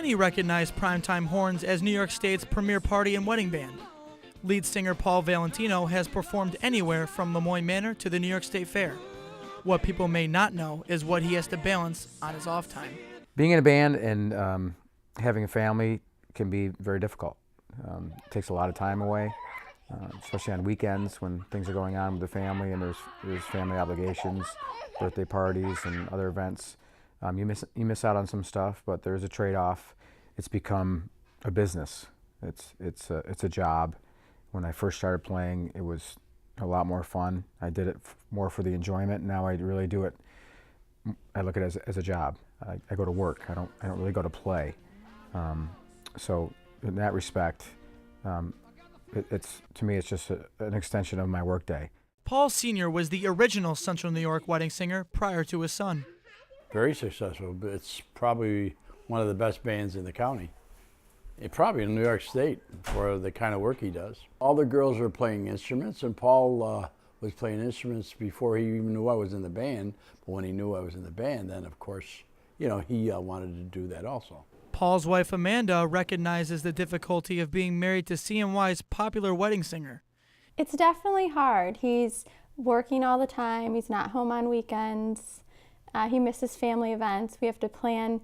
Many recognize Primetime Horns as New York State's premier party and wedding band. Lead singer Paul Valentino has performed anywhere from Lemoyne Manor to the New York State Fair. What people may not know is what he has to balance on his off time. Being in a band and having a family can be very difficult. It takes a lot of time away, especially on weekends when things are going on with the family and there's family obligations, birthday parties and other events. You miss out on some stuff, but there's a trade-off. It's become a business. It's a job. When I first started playing, it was a lot more fun. I did it more for the enjoyment. Now I really do it. I look at it as a job. I go to work. I don't really go to play. So in that respect, to me it's just an extension of my workday. Paul Sr. was the original Central New York wedding singer prior to his son. Very successful. It's probably one of the best bands in the county. Probably in New York State for the kind of work he does. All the girls are playing instruments, and Paul was playing instruments before he even knew I was in the band. But when he knew I was in the band, then of course, he wanted to do that also. Paul's wife Amanda recognizes the difficulty of being married to CNY's popular wedding singer. It's definitely hard. He's working all the time. He's not home on weekends. He misses family events. We have to plan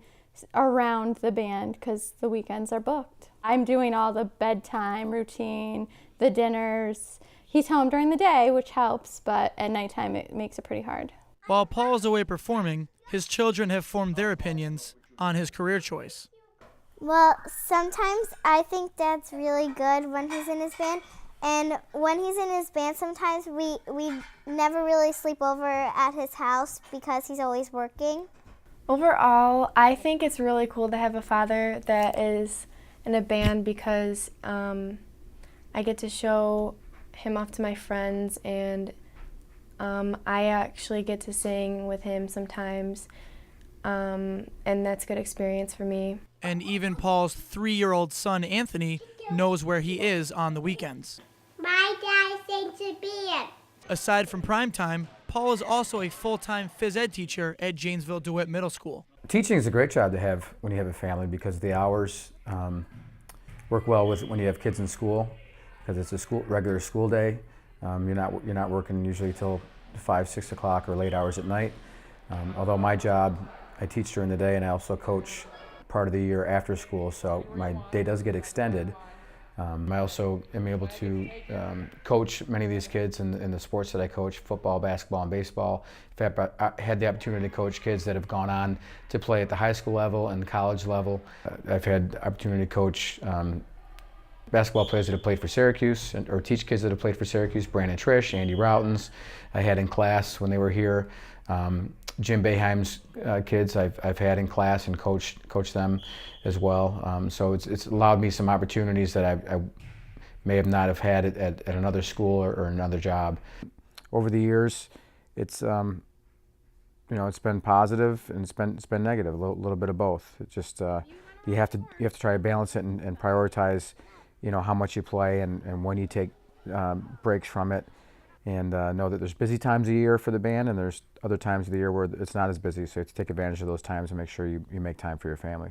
around the band because the weekends are booked. I'm doing all the bedtime routine, the dinners. He's home during the day, which helps, but at nighttime it makes it pretty hard. While Paul is away performing, his children have formed their opinions on his career choice. Well, sometimes I think Dad's really good when he's in his band, and when he's in his band, sometimes we never really sleep over at his house because he's always working. Overall, I think it's really cool to have a father that is in a band because I get to show him off to my friends, and I actually get to sing with him sometimes, and that's a good experience for me. And even Paul's 3-year-old son, Anthony, knows where he is on the weekends. My dad sings in band. Aside from Primetime, Paul is also a full-time phys ed teacher at Janesville DeWitt Middle School. Teaching is a great job to have when you have a family because the hours work well with when you have kids in school because it's a regular school day. You're not working usually till 5, 6 o'clock or late hours at night. Although my job, I teach during the day and I also coach part of the year after school, so my day does get extended. I also am able to coach many of these kids in the sports that I coach, football, basketball, and baseball. In fact, I had the opportunity to coach kids that have gone on to play at the high school level and college level. I've had the opportunity to coach basketball players that have played for Syracuse, or teach kids that have played for Syracuse, Brandon Trish, Andy Routens. I had in class when they were here. Jim Boeheim's kids I've had in class and coached them as well. So it's allowed me some opportunities that I may have not have had at another school or another job. Over the years, it's been positive and it's been negative, a little bit of both. It's just you have to try to balance it and prioritize, how much you play and when you take breaks from it. And know that there's busy times of year for the band and there's other times of the year where it's not as busy, so you have to take advantage of those times and make sure you make time for your family.